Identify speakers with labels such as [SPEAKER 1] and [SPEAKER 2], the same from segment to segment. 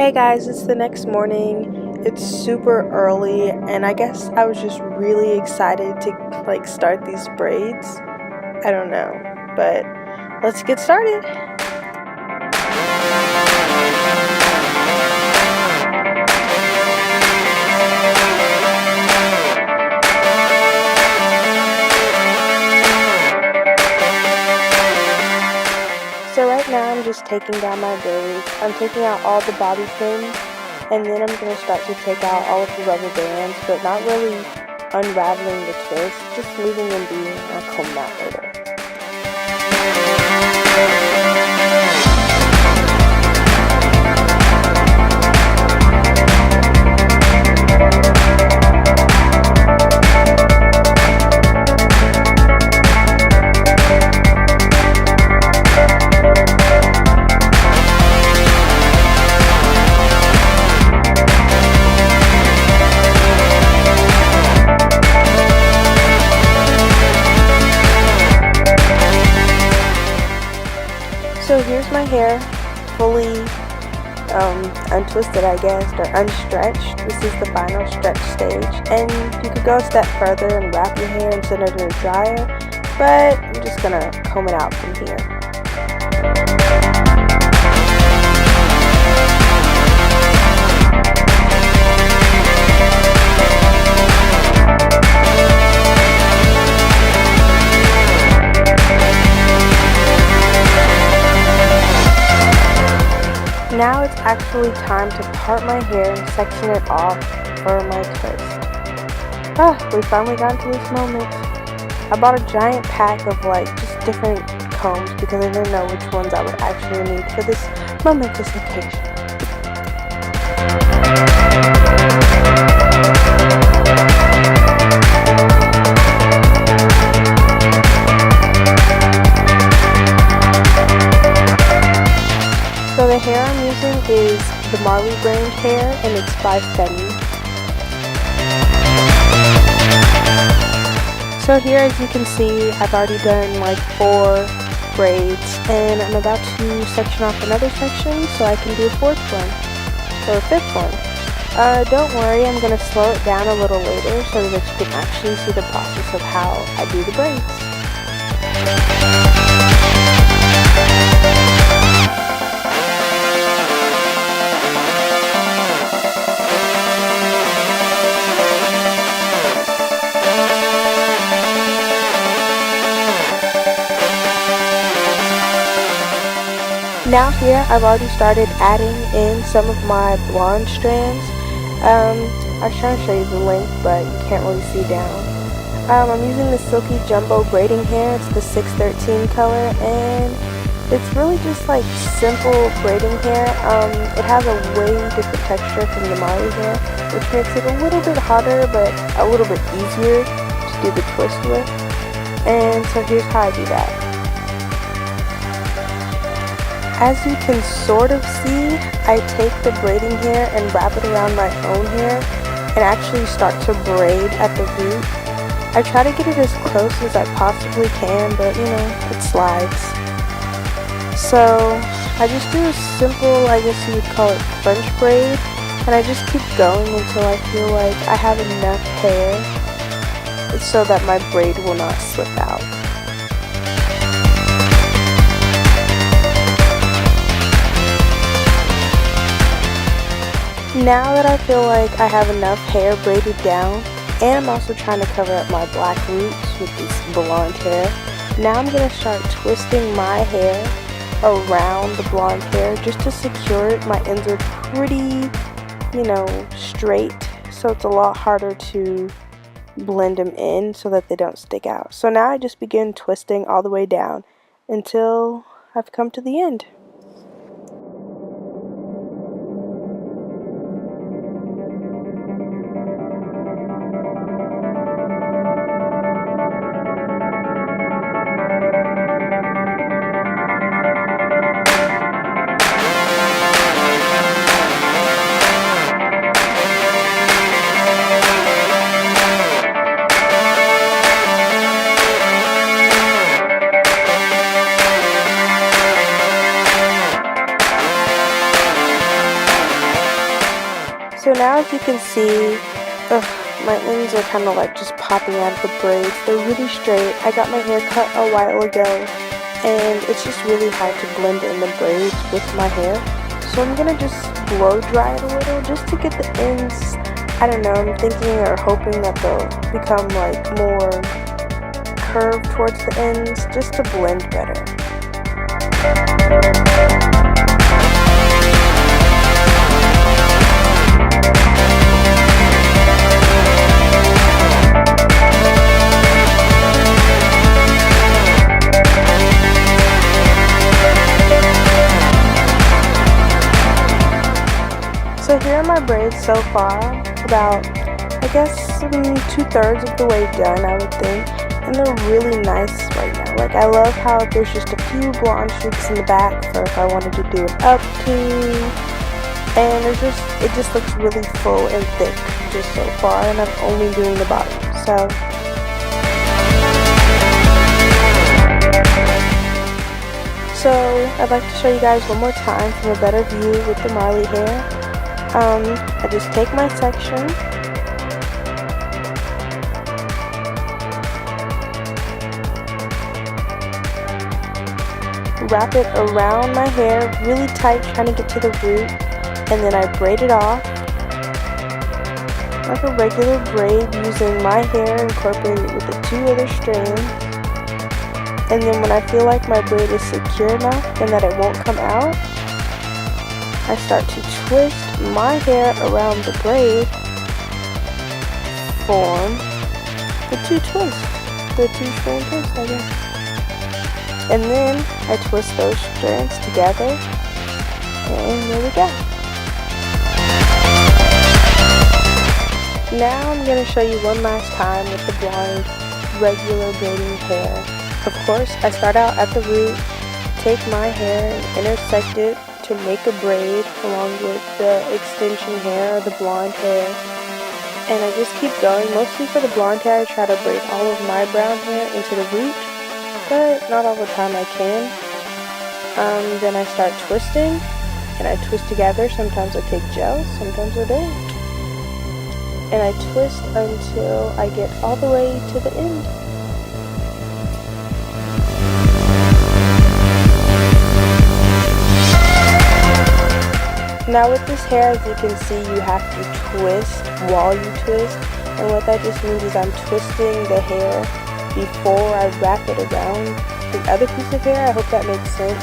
[SPEAKER 1] Hey guys, it's the next morning. It's super early and I guess I was just really excited to start these braids. I don't know, but let's get started. So right now I'm just taking down my braids. I'm taking out all the bobby pins and then I'm going to start to take out all of the rubber bands, but not really unraveling the twist, just leaving them be and I'll comb them out later. So here's my hair, fully untwisted, I guess, or unstretched. This is the final stretch stage, and you could go a step further and wrap your hair and send it in a dryer, but I'm just gonna comb it out from here. Now it's actually time to part my hair and section it off for my twist. We finally got to this moment. I bought a giant pack of just different combs because I didn't know which ones I would actually need for this momentous occasion. So the hair I'm using is the Marley brand hair, and it's by Femi. So here, as you can see, I've already done 4 braids, and I'm about to section off another section so I can do a 4th one, or a 5th one. Don't worry, I'm going to slow it down a little later so that you can actually see the process of how I do the braids. Now here, I've already started adding in some of my blonde strands. I was trying to show you the length, but you can't really see down. I'm using the Silky Jumbo braiding hair. It's the 613 color, and it's really just simple braiding hair. It has a way different texture from the Marley hair, which makes it a little bit harder, but a little bit easier to do the twist with. And so here's how I do that. As you can sort of see, I take the braiding hair and wrap it around my own hair and actually start to braid at the root. I try to get it as close as I possibly can, but it slides. So I just do a simple, I guess you would call it French braid, and I just keep going until I feel like I have enough hair so that my braid will not slip out. Now that I feel like I have enough hair braided down, and I'm also trying to cover up my black roots with this blonde hair, now I'm going to start twisting my hair around the blonde hair just to secure it. My ends are pretty, straight, so it's a lot harder to blend them in so that they don't stick out. So now I just begin twisting all the way down until I've come to the end. as you can see, my ends are kind of like just popping out of the braids. They're really straight. I got my hair cut a while ago, and it's just really hard to blend in the braids with my hair. So I'm gonna just blow dry it a little just to get the ends, I don't know, I'm thinking or hoping that they'll become like more curved towards the ends just to blend better. So here are my braids so far, about, I guess, 2/3 of the way done, I would think, and they're really nice right now. Like, I love how there's just a few blonde streaks in the back for if I wanted to do an updo, and it just looks really full and thick just so far, and I'm only doing the bottom, so. So, I'd like to show you guys one more time from a better view with the Marley hair. I just take my section, wrap it around my hair really tight, trying to get to the root, and then I braid it off like a regular braid using my hair incorporated with the 2 other strands. And then when I feel like my braid is secure enough and that it won't come out, I start to twist my hair around the braid, form the 2 twists, the 2 strand twists, I guess. And then I twist those strands together, and there we go. Now I'm going to show you one last time with the blonde, regular braiding hair. Of course, I start out at the root, take my hair and intersect it to make a braid along with the extension hair or the blonde hair, and I just keep going. Mostly for the blonde hair, I try to braid all of my brown hair into the root, but not all the time I can. Then I start twisting, and I twist together. Sometimes I take gel, sometimes I don't, and I twist until I get all the way to the end. Now with this hair, as you can see, you have to twist while you twist, and what that just means is I'm twisting the hair before I wrap it around the other piece of hair. I hope that makes sense,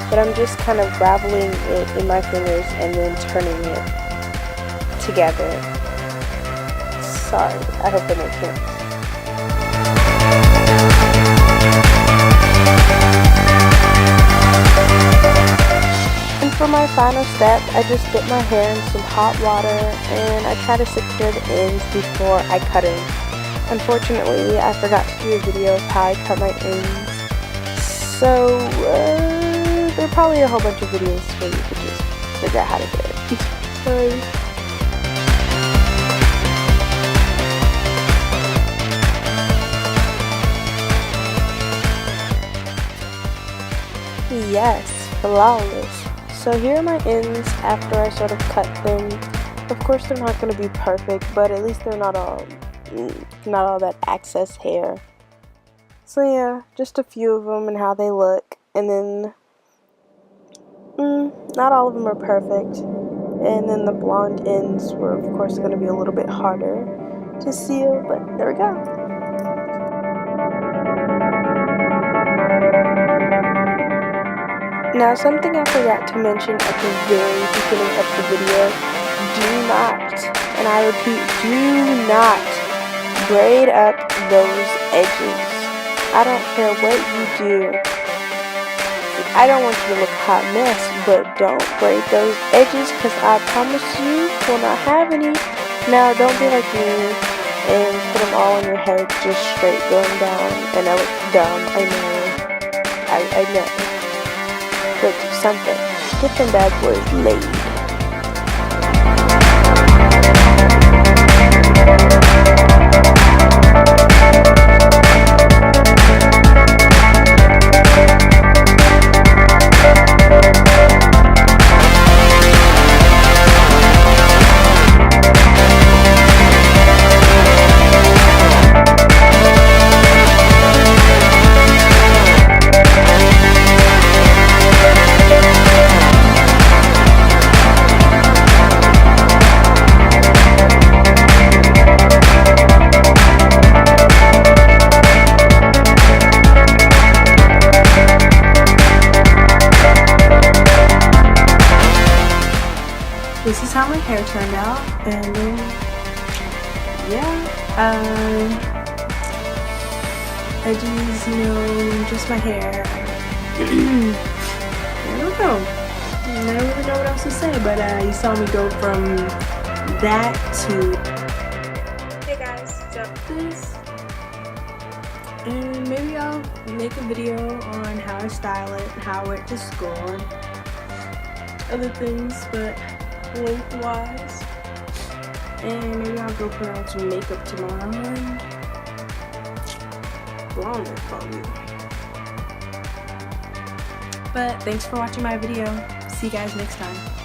[SPEAKER 1] but I'm just kind of raveling it in my fingers and then turning it together. Sorry, I hope that makes sense. For my final step, I just dip my hair in some hot water and I try to secure the ends before I cut it. Unfortunately, I forgot to do a video of how I cut my ends, so there are probably a whole bunch of videos where you could just figure out how to do it. Sorry. Yes, flawless. So here are my ends after I sort of cut them. Of course they're not going to be perfect, but at least they're not all that excess hair. So yeah, just a few of them and how they look. And then, not all of them are perfect. And then the blonde ends were of course going to be a little bit harder to seal, but there we go. Now, something I forgot to mention at the very beginning of the video, do not, and I repeat, do not braid up those edges. I don't care what you do. I don't want you to look a hot mess, but don't braid those edges because I promise you will not have any. Now, don't be like me and put them all on your head just straight going down, and I look dumb, I know. I know. But do something. Get them bad boys laid. this is how my hair turned out, and yeah, edges, you know, just my hair. I don't know. I don't really know what else to say, but you saw me go from that to hey guys, so this, and maybe I'll make a video on how I style it, how I went to school, and other things, but lengthwise. And maybe I'll go put on some makeup tomorrow and blonde it for you. But thanks for watching my video. See you guys next time.